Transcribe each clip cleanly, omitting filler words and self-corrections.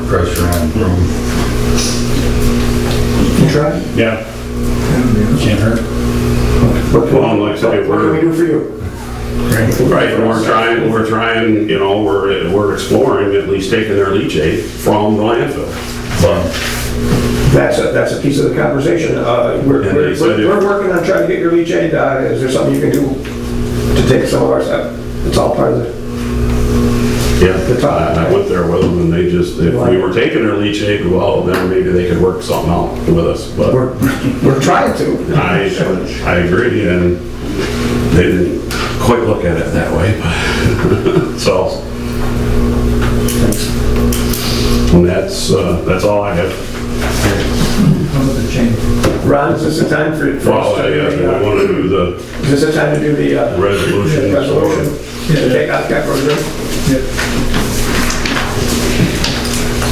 pressure on them. You try? Yeah. Can't hurt. Well, like I say, what can we do for you? right, and we're trying, you know, we're exploring at least taking their leachate from the landfill. But That's a piece of the conversation. We're working on trying to get your leachate. Is there something you can do to take some of our stuff? It's all part of the... yeah, I went there with them, and they just, if we were taking their leachate, well, then maybe they could work something out with us, but... We're trying to. I agree, and they didn't quite look at it that way, but so... And that's all I have. Ron, is this a time for Well, I want to do the... Is this a time to do the... resolution. To take out capital reserve?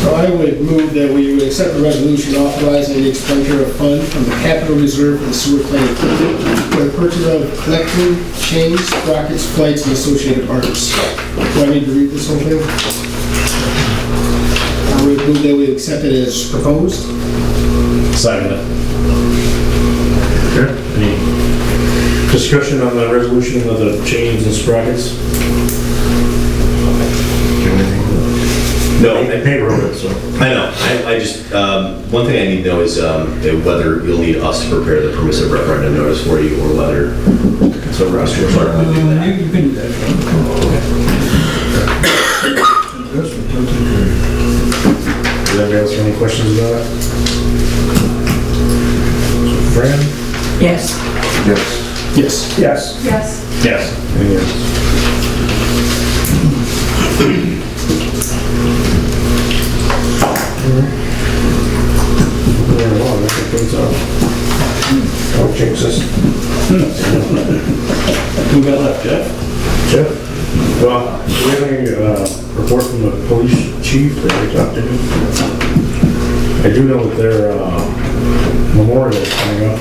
So I would move that we would accept the resolution authorizing the expenditure of funds from the capital reserve for the sewer plant equipment for the purchase of collecting chains, sprockets, flights, and associated parts. Do I need to read this whole thing? I would move that we accept it as proposed. Second it. Okay. Any discussion on the resolution of the chains and sprockets? No, They payroll it, so. I know. I just, one thing I need to know is whether you'll need us to prepare the permissive referendum notice for you, or whether it's a Russ or Clark to do that. You can do that. Does anybody else have any questions about it? Fran? Yes. Yes. Yes. Yes. Yes. Yes. And yes. Very well, that's what things are. Don't jinx us. Who got left, Jeff? Jeff? Well, do we have any report from the police chief that we talked to him? I do know that their memorial is coming up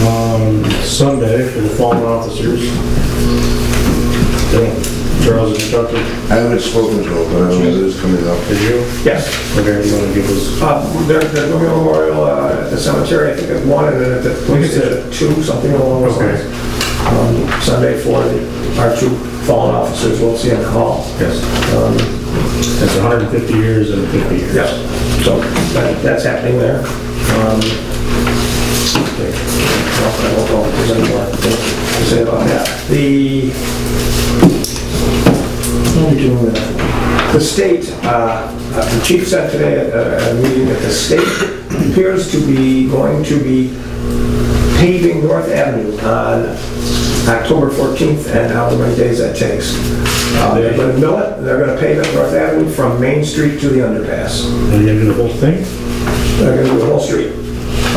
on Sunday for the fallen officers. Charles, did you talk to him? I haven't spoken to him, but I know it is coming up. Did you? Yes. Okay, you want to give us... There's a memorial at the cemetery, I think at 1, and then at the police station at 2, something along those lines. Sunday for our 2 fallen officers, we'll see in the hall. Yes. That's 150 years and 50 years. Yeah, so that's happening there. I won't go into any more to say about that. The state, the chief said today at a meeting that the state appears to be going to be paving North Avenue on October 14th and however many days that takes. They're going to mill it, they're going to pave it North Avenue from Main Street to the underpass. Are you going to do the whole thing? They're going to do the whole street,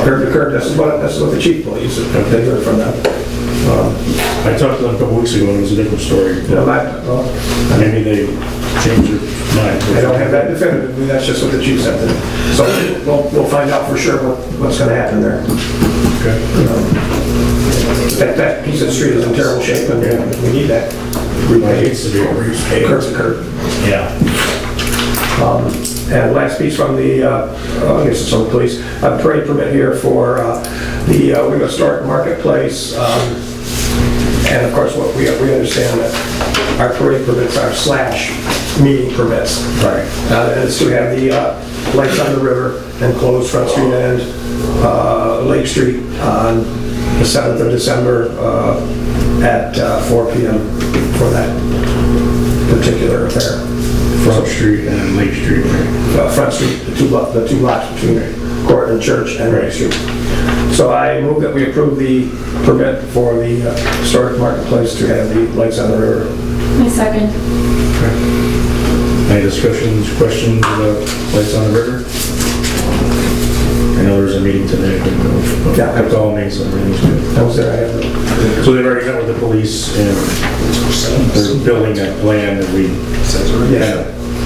curb to curb. This is what the chief believes. They heard from them. I talked to them a couple weeks ago and it was a different story. Maybe they changed their mind. I don't have that definitively, that's just what the chief said to me. So we'll find out for sure what's going to happen there. Okay. That piece of the street is in terrible shape, and we need that repaved, curb to curb. Yeah. And last piece from the, I guess it's from the police, a parade permit here for the we're going to start marketplace. And of course, what we understand that our parade permits are / meeting permits. Right. And it's to have the lights on the river and close Front Street and Lake Street on the 7th of December at 4 p.m. for that particular affair. Front Street and Lake Street, right? Front Street, the two blocks between Court and Church and Lake Street. So I move that we approve the permit for the historic marketplace to have the lights on the river. My second. Okay. Any discussions, questions about lights on the river? I know there's a meeting today. Yeah. That's all meetings and everything's good. I was there, I have the... So they've already met with the police and they're building that plan that we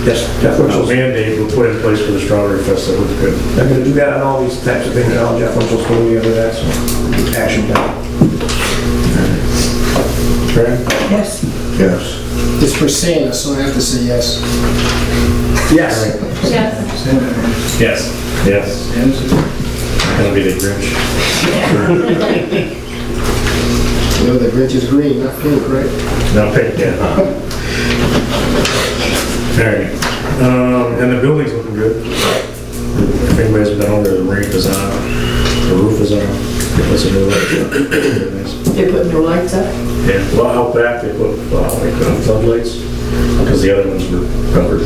Yes, Jeff Winchell's. mandate we put in place for the Strawberry Festival. That was good. I'm going to do that on all these types of things, and all Jeff Winchell's putting together that, so action down. Fran? Yes. Yes. It's for Santa, so I have to say yes. Yes. Yes. Yes. Yes. Gonna be the Grinch. You know, the Grinch is green, not pink, right? No, pink, yeah. Alright, and the building's looking good. If anybody's been over there, the roof is on, the roof is on. They put some new lights up. They put new lights up? Yeah, well, out back, they put, floodlights, because the other ones were covered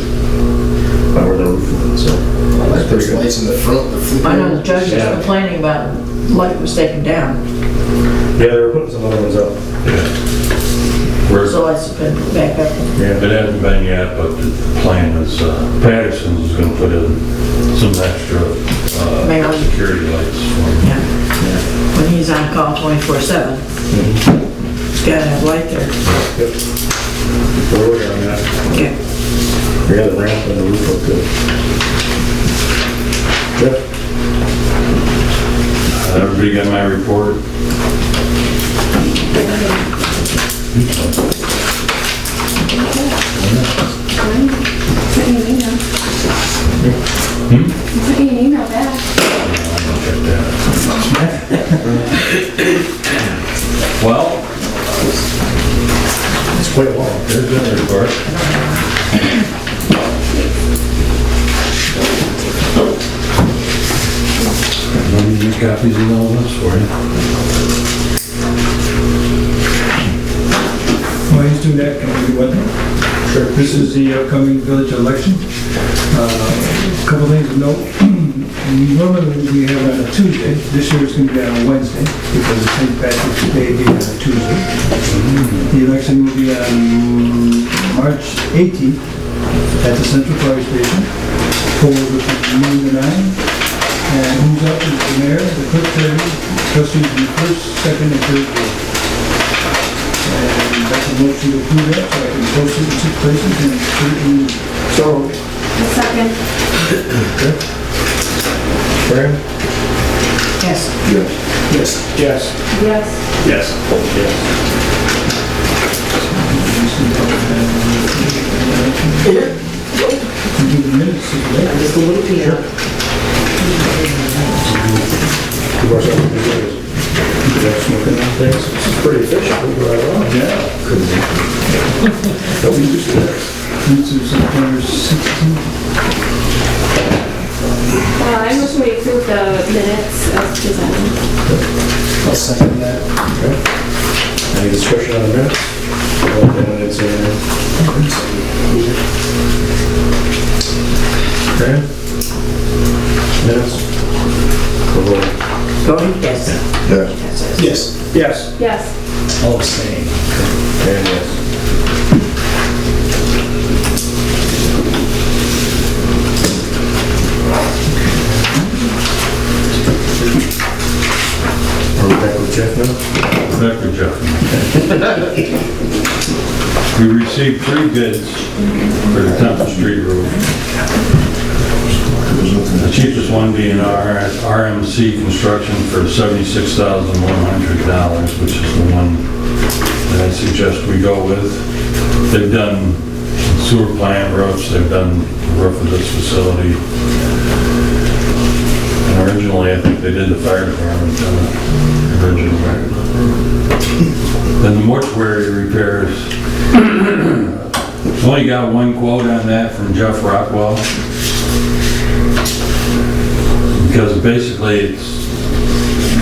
by where the roof was, so. Like those lights in the front, the flip. I know the judge was Yeah. complaining about the light was taken down, Yeah, they were putting some other ones up. so lights have been put back up. Yeah, It hasn't been yet, but the plan is, Patterson's is gonna put in some extra, Maybe. security lights for them. Yeah. When he's on call 24/7, he's gotta have light there. yep. We're working on that. Okay. Yeah, the ramp and the roof look good. Yep. Everybody got my report? Send me an email. Send me an email back. Well, It's quite long. there's been a report. Let me make copies of all this for you. While he's doing that, can I do one thing? Sure. This is the upcoming village election. Couple things to note. Normally we have it on a Tuesday. This year it's going to be on a Wednesday because of St. Patrick's Day being on a Tuesday. The election will be on March 18th at the Central Fire Station. Polls will be from noon to 9. And who's up is the mayor, the clerk treasurer, trustees in the first, second, and third ward. And that's a motion to approve that, so I can post it in 6 places and certain. So, A second. Fran? Yes. Yes. yes. Yes. Yes. Do the minutes, is that? Just a little bit. What's up with the videos? You guys smoking on things? It's pretty efficient, we go right along. Yeah. That we used to that. Minutes of September 16th. I motion we approve the minutes as presented. I'll second that. Any discussion on the minutes? All the minutes in there. Fran? Minutes? Voting, yes. Yeah. Yes. Yes. Yes. All abstain. And yes. Are we back with Jeff now? Back to Jeff. We received 3 bids for the Temple Street roof. The cheapest one being RMC Construction for $76,100, which is the one that I suggest we go with. They've done sewer plant roofs, they've done the roof of this facility. And originally, I think they did the fire department originally. Then the mortuary repairs. Only got 1 quote on that from Jeff Rockwell. Because basically it's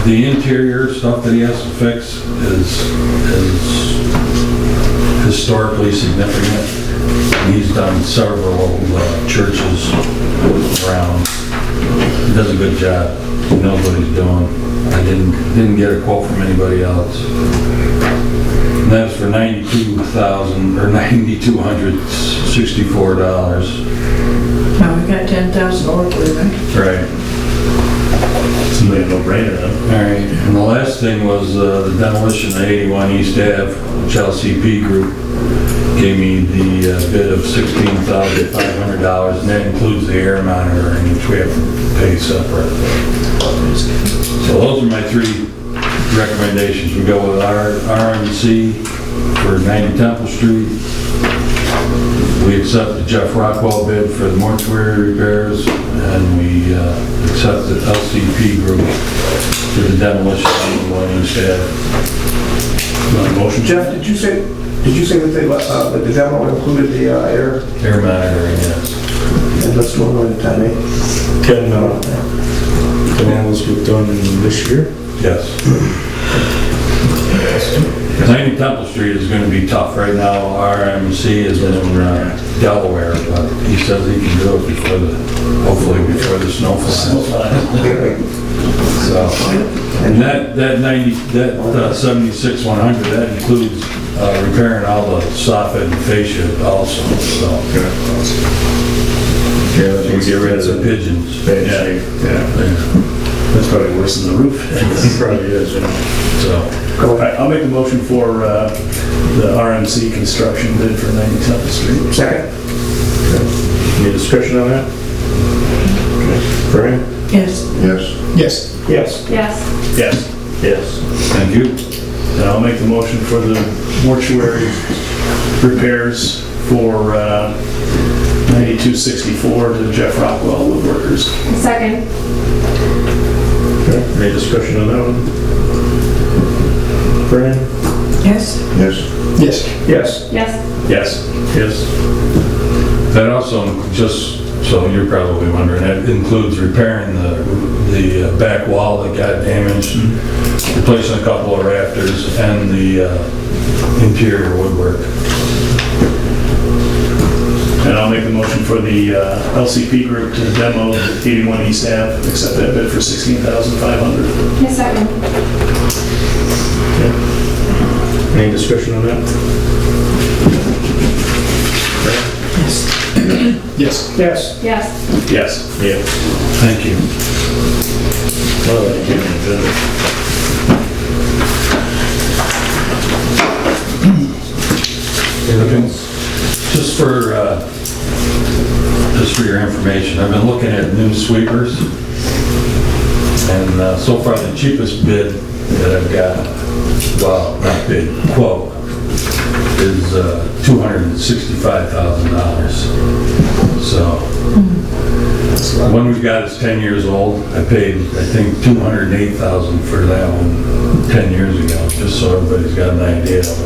the interior stuff that he has to fix is historically significant. And he's done several churches around. He does a good job. He knows what he's doing. I didn't get a quote from anybody else. And that's for $9,264. Now we got 10,000 to work with, right? Right. It's a no-brainer then. All right, and the last thing was the demolition of 81 East Ave, which LCP Group gave me the bid of $16,500, and that includes the air monitoring, which we have to pay separate. So those are my 3 recommendations. We go with RMC for 90 Temple Street, We accepted Jeff Rockwell bid for the mortuary repairs, and we accepted LCP Group for the demolition of the one East Ave. Motion? Jeff, did you say that that the demo included the air? Air monitoring, yes. And let's do one at a time, eh? Can all this get done this year? Yes. 90 Temple Street is going to be tough. Right now, RMC is in Delaware, but he says he can do it hopefully before the snow flies. So, and that 76-100, that includes repairing all the soffit and fascia also, so. Yeah, We get rid of the pigeons. bad shape. Yeah. That's probably worse than the roof. It probably is, yeah. So, All right, I'll make a motion for the RMC construction bid for 90 Temple Street. Second? Any discussion on that? Okay. Brian? Yes. Yes. Yes. Yes. Yes. Yes. Yes. thank you. And I'll make the motion for the mortuary repairs for 9264 to Jeff Rockwell Woodworkers. Second. Okay. Any discussion on that one? Brian? Yes. Yes. Yes. Yes. Yes. Yes. Yes. That also, just so you're probably wondering, that includes repairing the back wall that got damaged, replacing a couple of rafters, and the interior woodwork. And I'll make the motion for the LCP group to demo 81 East Ave, accept that bid for $16,500. Yes, second. Any discussion on that? Yes. Yes. Yes. Yes. Yeah. Thank you. Well, that came in good. Just for your information, I've been looking at new sweepers, and so far the cheapest bid that I've got, well, not bid, quote, is $265,000. So, the one we've got is 10 years old. I paid, I think, $208,000 for that one 10 years ago, just so everybody's got an idea of it.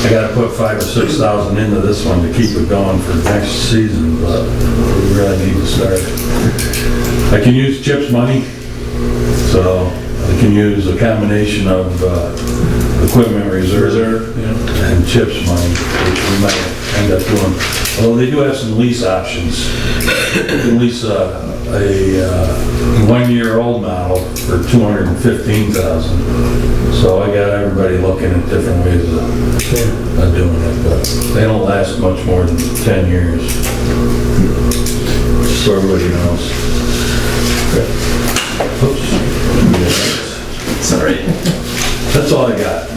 I gotta put $5,000 or $6,000 into this one to keep it going for next season, but we really need to start. I can use Chip's money, so I can use a combination of equipment reserve and Chip's money, which we might end up doing. Although they do have some lease options. You can lease a 1-year-old model for $215,000. So I got everybody looking at different ways of doing it, but they don't last much more than 10 years. Just so everybody knows. Oops. Sorry. That's all I got.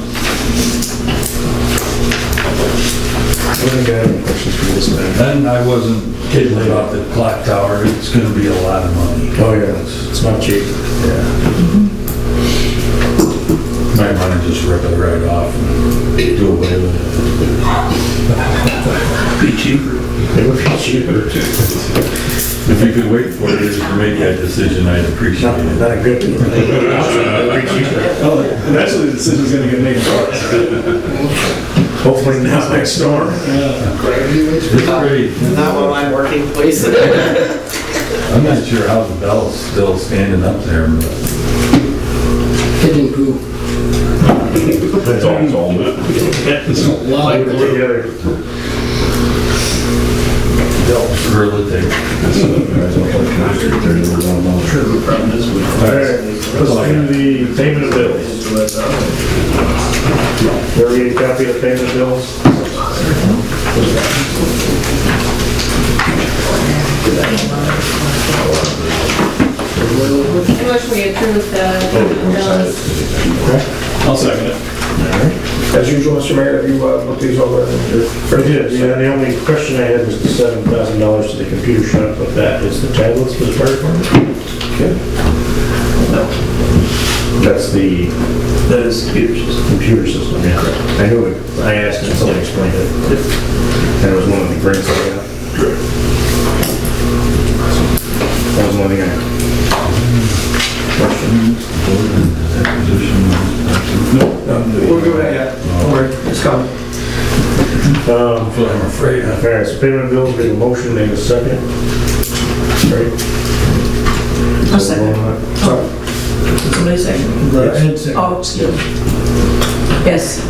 I think I have any questions for this man. And I wasn't kidding about the clock tower. It's gonna be a lot of money. Oh, yeah, it's not cheap. Yeah. Might want to just rip it right off and do away with it. Be cheaper. It would be cheaper. If you could wait 4 years to make that decision, I'd appreciate it. Not a good thing. It would be cheaper. Oh, eventually the decision's gonna get made for us. Hopefully not next storm. It's great. Not while I'm working, please. I'm not sure how the bell's still standing up there, but Pigeon poo. That's all it's all about. Loud. Together. relative. All right, let's do the payment of bills. Everybody get a copy of the payment of bills? I wish we approved the bills. I'll second it. As usual, Mr. Mayor, have you looked these over? I did, yeah, the only question I had was the $7,000 to the computer shop, but that is the tablets for the fire department? Okay. That's the That is computer system. computer system, yeah. I knew it, I asked and somebody explained it. And it was one of the grants I got. That was one thing I questioned. We'll do that yet. Don't worry, it's coming. I'm afraid. All right, so payment of bills, we have a motion, need a second. Right? I'll second. Sorry. Somebody second? Ed second. Oh, excuse me. Yes.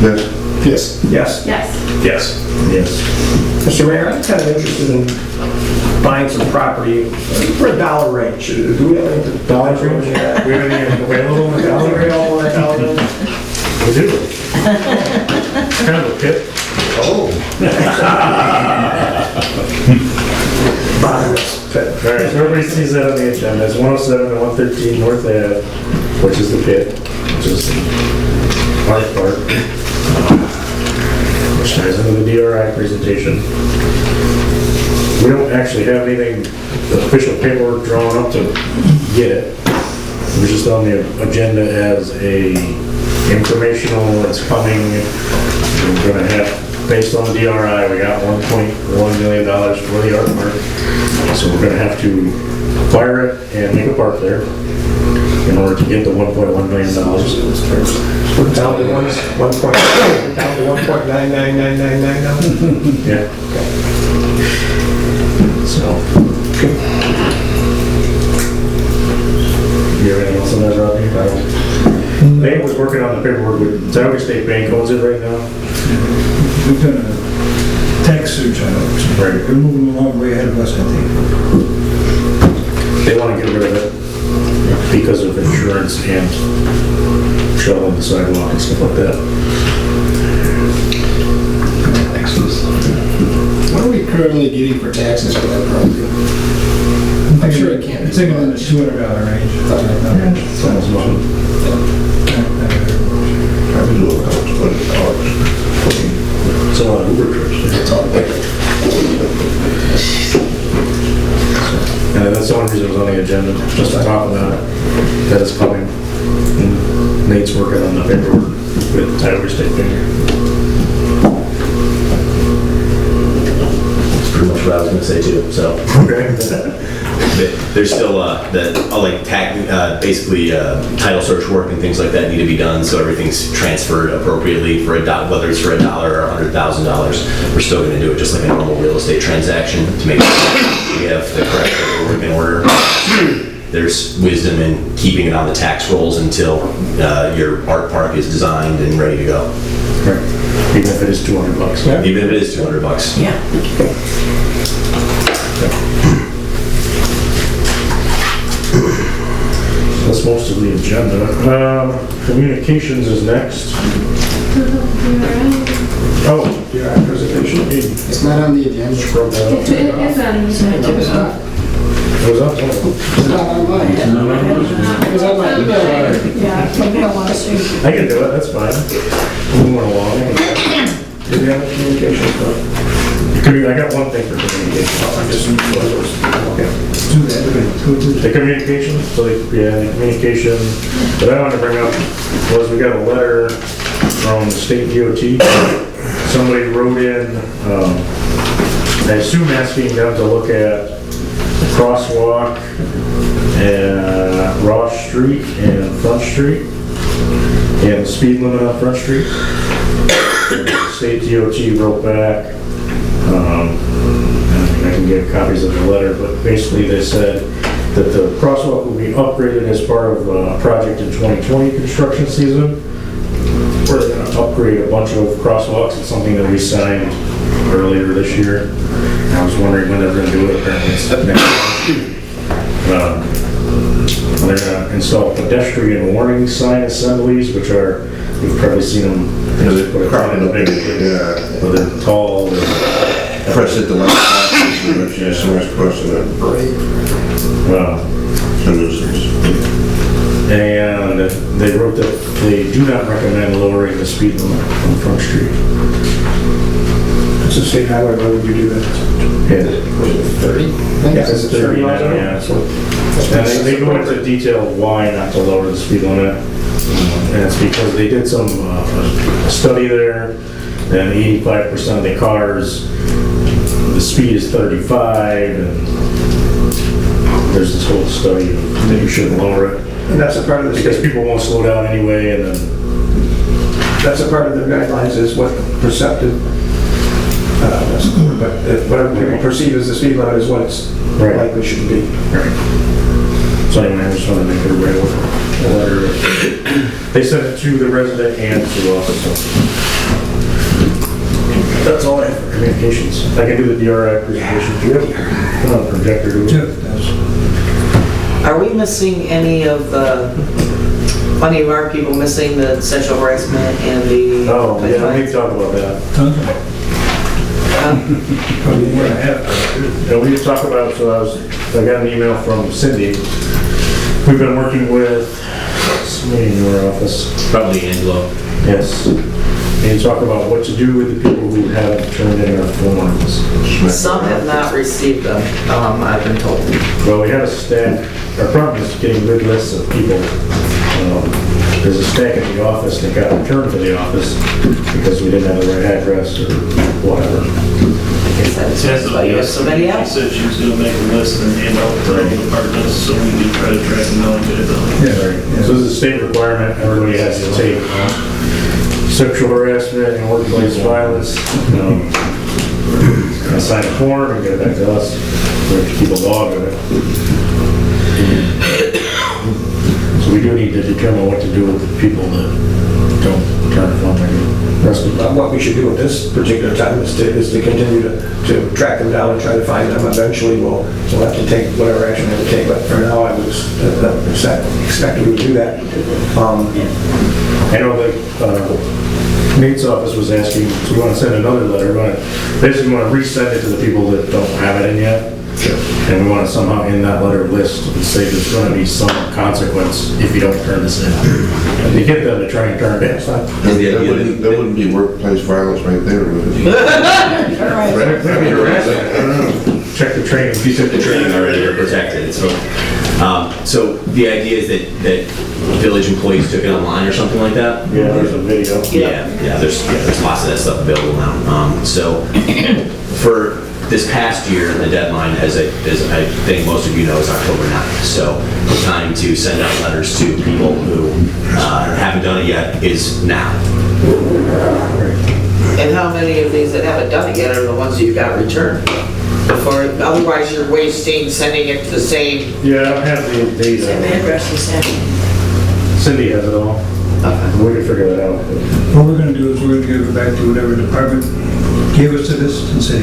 Yes. Yes. Yes. Yes. Yes. Yes. Mr. Mayor, I'm kind of interested in buying some property for a dollar range. Do we have any dollar range? We have any available in the Dollar gallery? range? We do. Kind of a pit. Bottomless pit. All right, so everybody sees that on the agenda. It's 107 and 113 North Ave, which is the pit, which is our part, which ties into the DRI presentation. We don't actually have anything, the official paperwork drawn up to get it. We're just on the agenda as a informational, it's coming. We're gonna have, based on the DRI, we got $1.1 million for the art park. So we're gonna have to acquire it and make a park there in order to get the $1.1 million. We're down to down to 1.99999 now. Yeah. So. You have anything else on that, Rodney? I don't. Nate was working on the paperwork with Tioga State Bank owns it right now. We've done a tax search on it. Right. They're moving along way ahead of us, I think. They want to get rid of it because of insurance and shoveling the sidewalk and stuff like that. What are we currently getting for taxes for that property? I'm sure it can't be. It's in the $200 range. It's almost nothing. It's a lot of Uber trips. It's all big. That's the only reason it was on the agenda, just to talk about it, that it's coming. And Nate's working on the paperwork with Tioga State Bank. That's pretty much what I was gonna say too, so. Okay. There's still, basically, title search work and things like that need to be done, so everything's transferred appropriately for whether it's for $1 or $100,000. We're still gonna do it just like a normal real estate transaction to make sure we have the correct paperwork in order. There's wisdom in keeping it on the tax rolls until your art park is designed and ready to go. Right. Even if it is $200. Yeah. Even if it is $200. Yeah. That's most of the agenda. Communications is next. Oh, DRI presentation. It's not on the agenda. scrub that up. It is on. It was not. It was up. It's not on mine. It was on my email. Yeah, maybe I want to see. I can do it, that's fine. Moving along. Do we have a communication stuff? I got one thing for communication. Do that. The communication, so the communication that I wanted to bring up was we got a letter from the state DOT. Somebody wrote in, I assume asking them to look at the crosswalk at Ross Street and Front Street and the speed limit on Front Street. And the state DOT wrote back, I can get copies of the letter, but basically they said that the crosswalk will be upgraded as part of a project in 2020 construction season. We're going to upgrade a bunch of crosswalks. It's something that we signed earlier this year. And I was wondering when they're going to do it. Apparently it's next month. They're going to install pedestrian warning sign assemblies, which are, you've probably seen them. They put a crown in the big, but they're tall. Press it the last time, which is so much question that. And they wrote that they do not recommend lowering the speed limit on Front Street. What's the state highway, why would you do that? Yeah. 30? Yeah, is it 30 miles an hour? Yeah, so, and they go into detail of why not to lower the speed limit. And it's because they did some a study there, and 85% of the cars, the speed is 35, and there's this whole study that you shouldn't lower it. And that's a part of the Because state, people won't slow down anyway, and then, that's a part of the guidelines is what perceptive, that's the word, but whatever people perceive as the speed limit is what it's Right. likely should be. so anyway, I just wanted to make everybody aware of the letter. They sent it to the resident and to us, so. That's all I have for communications. I can do the DRI presentation. Do you have come on, projector? Do we? Jeff does. Are we missing any of plenty of our people missing the sexual harassment and the... Oh, yeah, we can talk about that. Tons of it. Probably more than half. Yeah, we can talk about, I got an email from Cindy. We've been working with, somebody in your office. Probably Angelo. Yes. And talk about what to do with the people who haven't turned in their forms. Some have not received them, I've been told. Well, we have a stack, our problem is getting good lists of people. There's a stack at the office that got returned to the office because we didn't have the right address or whatever. You have somebody She else? said she was gonna make a list and hand out to the departments, so we can try to track them down and get it done. Yeah. So this is a state requirement, everybody has to take sexual harassment and workplace violence. Gonna sign a form and get it back to us. We have to keep a log of it. So we do need to determine what to do with the people that don't turn the phone in. What we should do at this particular time is to continue to track them down and try to find them. Eventually, we'll have to take whatever action we have to take, but for now, I was expect we would do that. I know that Nate's office was asking, so we want to send another letter, basically want to resend it to the people that don't have it in yet. And we want to somehow in that letter list and say there's going to be some consequence if you don't turn this in. And to get them to try and turn it in. That wouldn't be workplace violence right there, would it? Maybe harassment, I don't know. Check the training. If you took the training already, you're protected. So the idea is that village employees took it online or something like that? Yeah, there's a video. Yeah, there's lots of that stuff available now. So for this past year, the deadline, as I think most of you know, is October 9th. So the time to send out letters to people who haven't done it yet is now. And how many of these that haven't done it yet are the ones you've got returned? Before, otherwise you're wasting sending it to the same... Yeah, I don't have the data. Same address as that. Cindy has it all. We can figure that out. What we're gonna do is we're gonna give it back to whatever department gave us to this and say,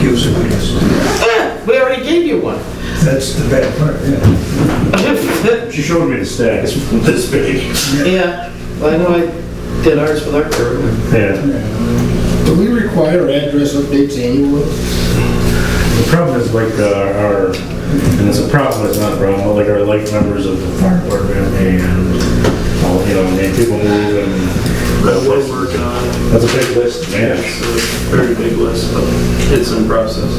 give us a good list. We already gave you one. That's the bad part, yeah. She showed me the stack. It's this big. Yeah, well, I know I did ours with our crew. Yeah. Do we require address updates annually? The problem is like our, and it's a problem, it's not a problem, but like our life members of the fire department and all, you know, and people move and. That we're working on. That's a big list, man. It's a very big list, but it's in process.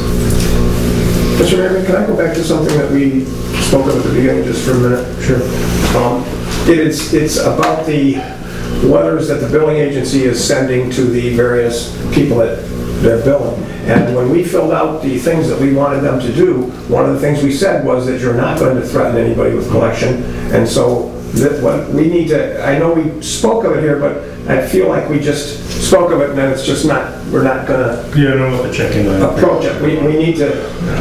Mr. Mayor, can I go back to something that we spoke of at the beginning just for a minute? Sure. It's about the letters that the billing agency is sending to the various people that they're billing. And when we filled out the things that we wanted them to do, one of the things we said was that you're not going to threaten anybody with collection. And so that what we need to, I know we spoke of it here, but I feel like we just spoke of it and then it's just not, we're not gonna Yeah, I know what the check-in line. approach it. We need to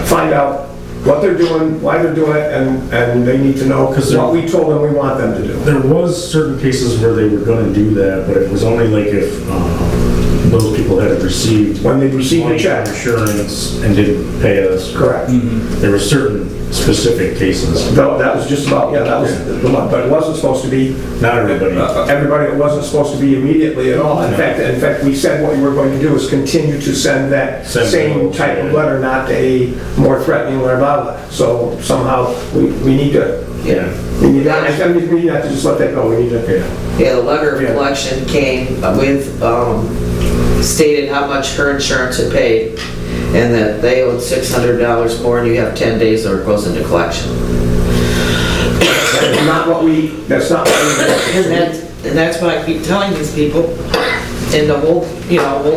find out what they're doing, why they're doing it, and they need to know what we told them we want them to do. There was certain cases where they were gonna do that, but it was only like if those people had received. When they received a money check. from insurance and didn't pay us. Correct. There were certain specific cases. That was just about, yeah, that was the one, but it wasn't supposed to be. Not everybody. Everybody, it wasn't supposed to be immediately at all. In fact, we said what we were going to do is continue to send that same type of letter, not a more threatening letter about it. So somehow, we need to, we need not to just let that go, we need to. Yeah, the letter of collection came with stated how much her insurance had paid, and that they owed $600 more, and you have 10 days or it goes into collection. That's not what we And that's why I keep telling these people, and to hold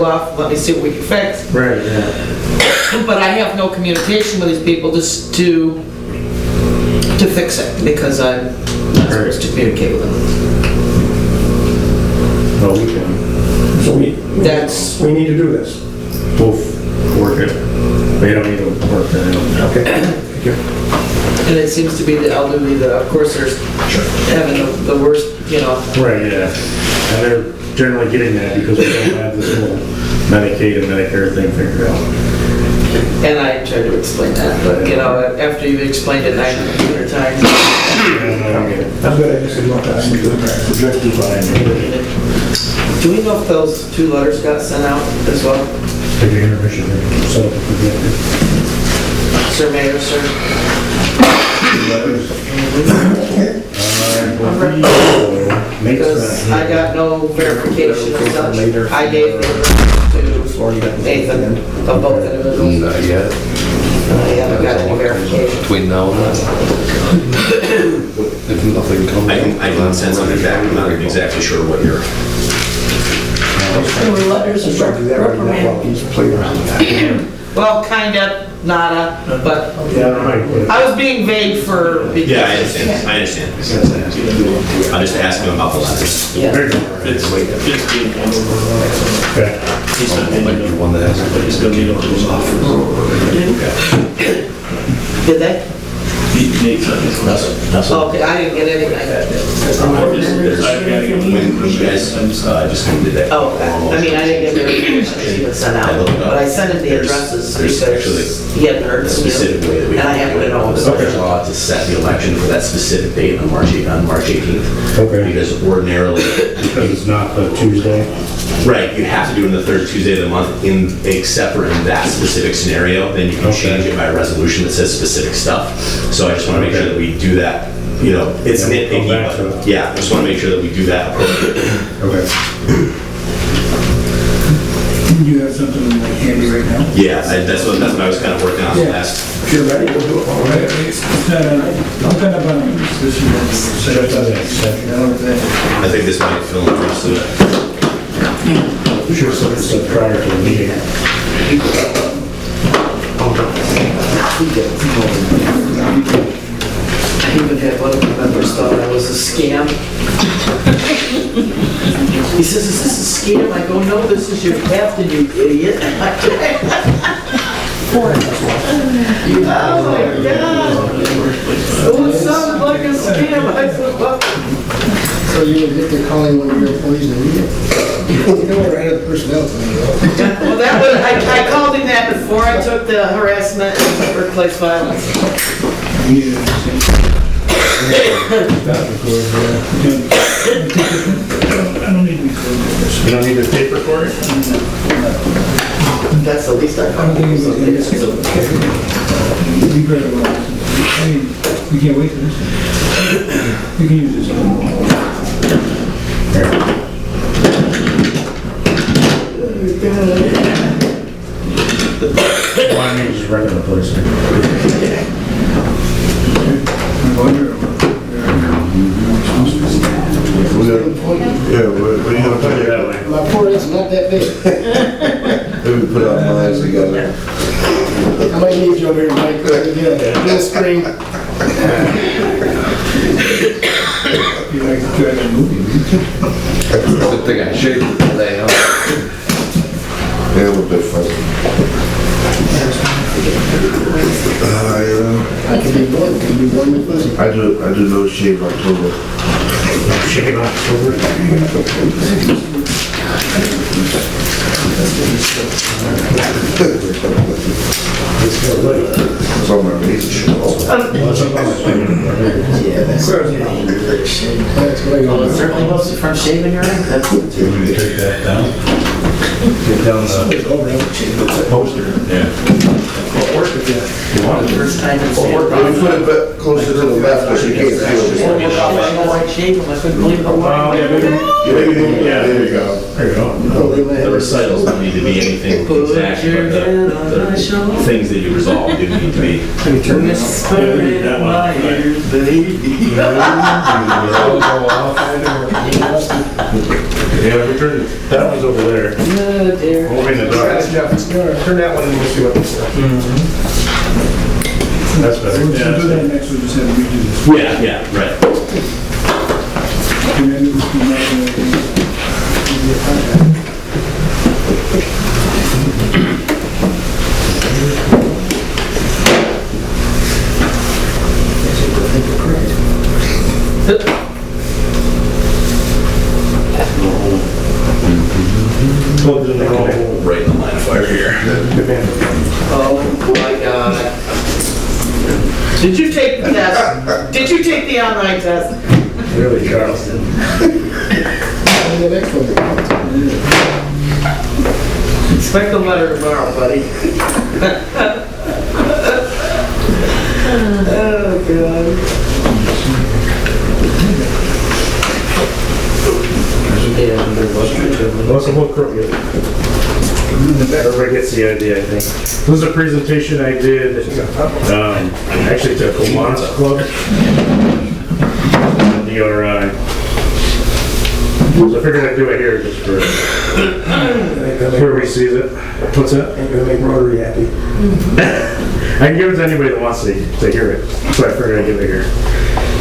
off, let me see what we can fix. Right, yeah. But I have no communication with these people just to fix it, because I'm not supposed to communicate with them. No, we can. So we need to do this. Both work it. They don't need to work that out. Okay. Thank you. And it seems to be the elderly that, of course, they're having the worst, Right, yeah. And they're generally getting that because we don't have this whole Medicaid and Medicare thing figured out. And I tried to explain that, but, after you've explained it 900 times. I'm good, I just said, look, I'm good. Do we know if those 2 letters got sent out as well? Take the intermission and set up a projector. Sir Mayor, sir? Because I got no verification of such. I gave them to Nathan of both individuals. Not yet. I haven't got any verification. Between now and then. If nothing comes. I can send something back. I'm not exactly sure what you're. There were letters of reprimand. He's played around with that. Well, kinda, nada, but I was being vague for. Yeah, I understand. I'm just asking about the letters. Yeah. Okay. One that has. Did they? Okay, I didn't get anything. When you guys just kind of did that. Oh, I mean, I didn't get verification that he was sent out, but I sent him the addresses because he hadn't heard A from specific way that you, we and I happened to know. there's a law to set the election for that specific date on March 18th. Okay. Because ordinarily, Because it's not the Tuesday. right, you have to do it on the 3rd Tuesday of the month, except for in that specific scenario, then you can change it by a resolution that says specific stuff. So I just want to make sure that we do that, it's nitpicky, but yeah, I just want to make sure that we do that appropriately. Okay. You have something handy right now? Yeah, that's what I was kind of working on last. If you're ready, we'll do it. All right. I'm kind of on this. I think this might fill in pretty soon. Sure, so it's prior to the meeting. I even had one of the members thought I was a scam. He says, "Is this a scam?" I go, "No, this is your captain, you idiot." Oh my God. Oh, it sounded like a scam. I said, "Well." So you admit to calling one of your employees an idiot? You know we're ahead of the personnel committee. Well, that was, I called him that before I took the harassment and workplace violence. I don't need to be closed. You don't need a tape recorder? That's the least I I don't think it's be great. I mean, we can't wait for this. You can use this. Why don't you just regular place? Yeah, what are you gonna put it? My poor ass not that big. Maybe put our minds together. I might need you over here, Mike, to get a little screen. You like to try that movie? Good thing I shaved it today, huh? Yeah, a little bit funny. I can be warm and fuzzy. I do no shave October. Shave October. It's on my razor shelf. Yeah, that's That's what I well, it got. certainly wasn't from shaving your head. That's Can we take that down? Get down the Over, I would change it. poster. Yeah. work again. First time in Well, we put it back closer to the left, because you can't see it. I couldn't believe how Well, yeah, maybe, Yeah, there you go. there you go. The recitals don't need to be anything exact, but the things that you resolve do need to be. whisper in my ears, baby. Yeah, we turned, that one's over there. Oh, dear. Over in the dark. That's Jeff. Turn that one and we'll see what this is. That's So better. we'll do that next, we'll just have to redo this. Yeah, right. And then this will not, Plugged in the wrong hole. Right in the line of fire here. Oh, my God. Did you take the test? Did you take the online test? Really, Charleston. And the next one. Expect the letter tomorrow, buddy. Oh, God. Well, some more crooked. Everybody gets the idea, I think. This is a presentation I did, actually to Kiwanis Club. DRI. So I figured I'd do it here just for, everybody sees it. What's that? Ain't gonna make Rotary happy. I can give it to anybody that wants to hear it. So I figured I'd give it here.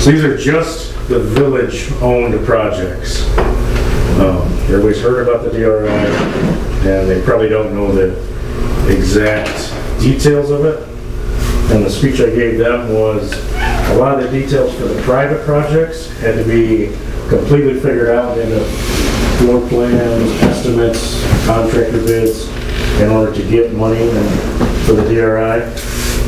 So these are just the village-owned projects. Everybody's heard about the DRI, and they probably don't know the exact details of it. And the speech I gave them was a lot of the details for the private projects had to be completely figured out into floor plans, estimates, contractor bids, in order to get money for the DRI.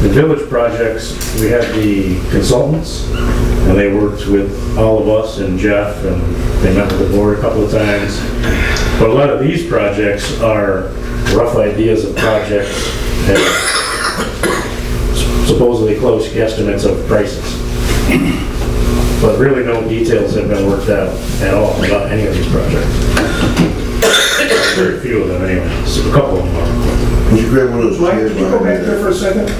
The village projects, we had the consultants, and they worked with all of us and Jeff, and they met with the board a couple of times. But a lot of these projects are rough ideas of projects and supposedly close guesstimates of prices. But really no details have been worked out at all about any of these projects. Very few of them anyway, so a couple of them are. Would you grab one of those Mike, chairs? can you go back there for a second?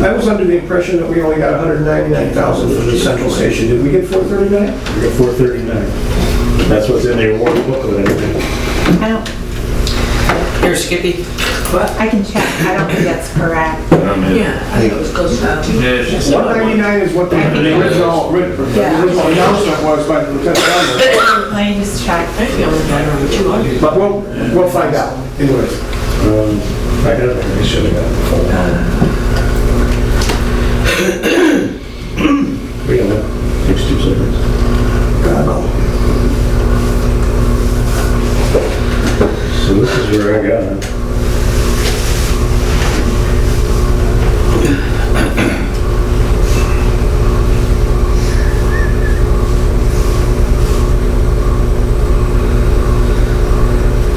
I was under the impression that we only got 199,000 for the central station. Did we get 439? We got 439. That's what's in the award booklet and everything. I don't, Here, Skippy. I can check, I don't think that's correct. Yeah, I think it was close to 199 is what the original announcement was by the lieutenant governor. Let me just check. I feel like I don't know what you are. But we'll find out anyways. I got it. I should have got it. We got it. 62 seconds. God, no. So this is where I got it.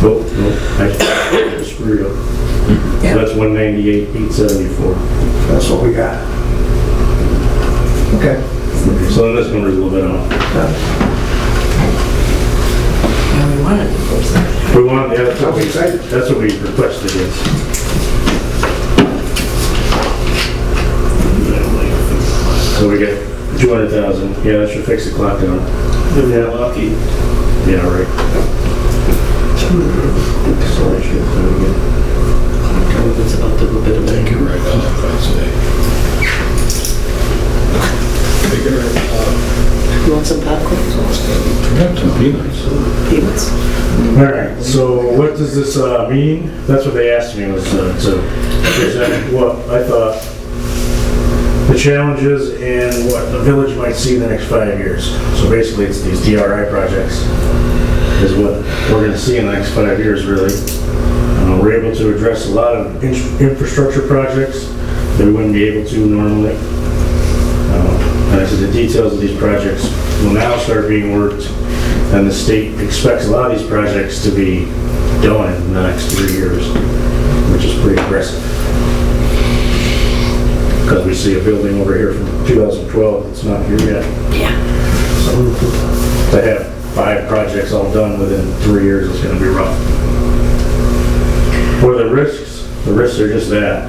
Oh, no, I screwed up. So that's 198,874. That's what we got. Okay. So then this number's a little bit off. Yeah, we wanted to post that. We want, yeah, I'll be excited. that's what we requested, yes. So we get 200,000. Yeah, that should fix the clock down. Yeah, lucky. Yeah, right. Sorry, should have done it again. It's about the bit of Thank you, right on that today. You want some popcorn? Peanuts? All right, so what does this mean? That's what they asked me, was to present what I thought the challenges and what the village might see in the next 5 years. So basically, it's these DRI projects is what we're going to see in the next 5 years, really. We're able to address a lot of infrastructure projects that we wouldn't be able to normally. And I said the details of these projects will now start being worked, and the state expects a lot of these projects to be done in the next 3 years, which is pretty aggressive. Because we see a building over here from 2012 that's not here yet. Yeah. So to have 5 projects all done within 3 years is gonna be rough. For the risks are just that.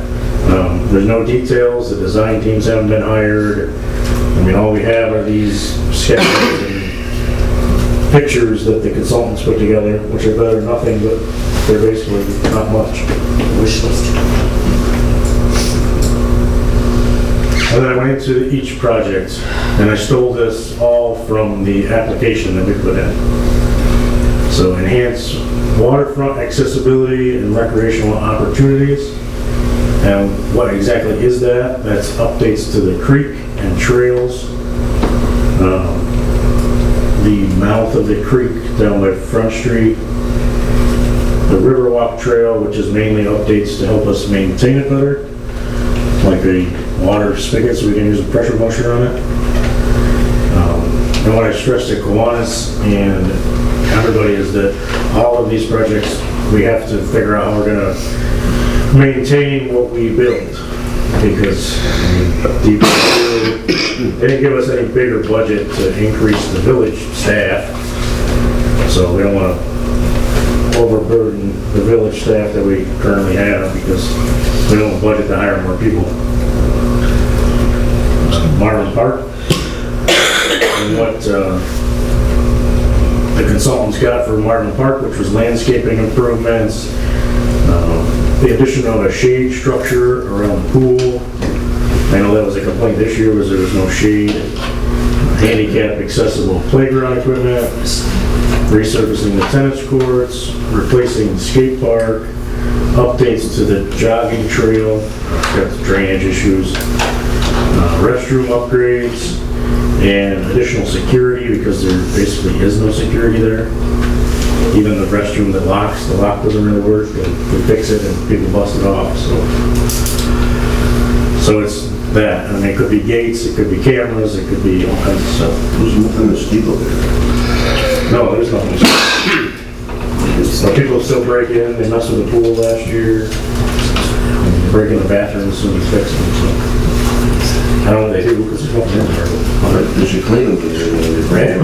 There's no details, the design teams haven't been hired. I mean, all we have are these sketches and pictures that the consultants put together, which are better than nothing, but they're basically not much. Wish list. And then I went into each project, and I stole this all from the application that we put in. So enhance waterfront accessibility and recreational opportunities. And what exactly is that? That's updates to the creek and trails. The mouth of the creek down by Front Street. The Riverwalk Trail, which is mainly updates to help us maintain it better. Like the water spigot so we can use a pressure washer on it. And what I stressed to Kiwanis and everybody is that all of these projects, we have to figure out how we're gonna maintain what we build. Because they didn't give us any bigger budget to increase the village staff. So we don't want to overburden the village staff that we currently have because we don't budget to hire more people. Marvin Park, and what the consultants got for Marvin Park, which was landscaping improvements, the addition of a shade structure around the pool. I know that was a complaint this year, was there was no shade. Handicap accessible playground equipment, resurfacing the tennis courts, replacing the skate park, updates to the jogging trail, got the drainage issues, restroom upgrades, and additional security because there basically is no security there. Even the restroom that locks, the lock doesn't really work, we fix it and people bust it off, so it's that. I mean, it could be gates, it could be cameras, it could be all kinds of stuff. Who's moving the steeple there? No, there's nothing. So people still break in, they messed with the pool last year, they break in the bathroom as soon as you fix them, so. I don't know what they do because there's nothing in there. They should clean them. Right.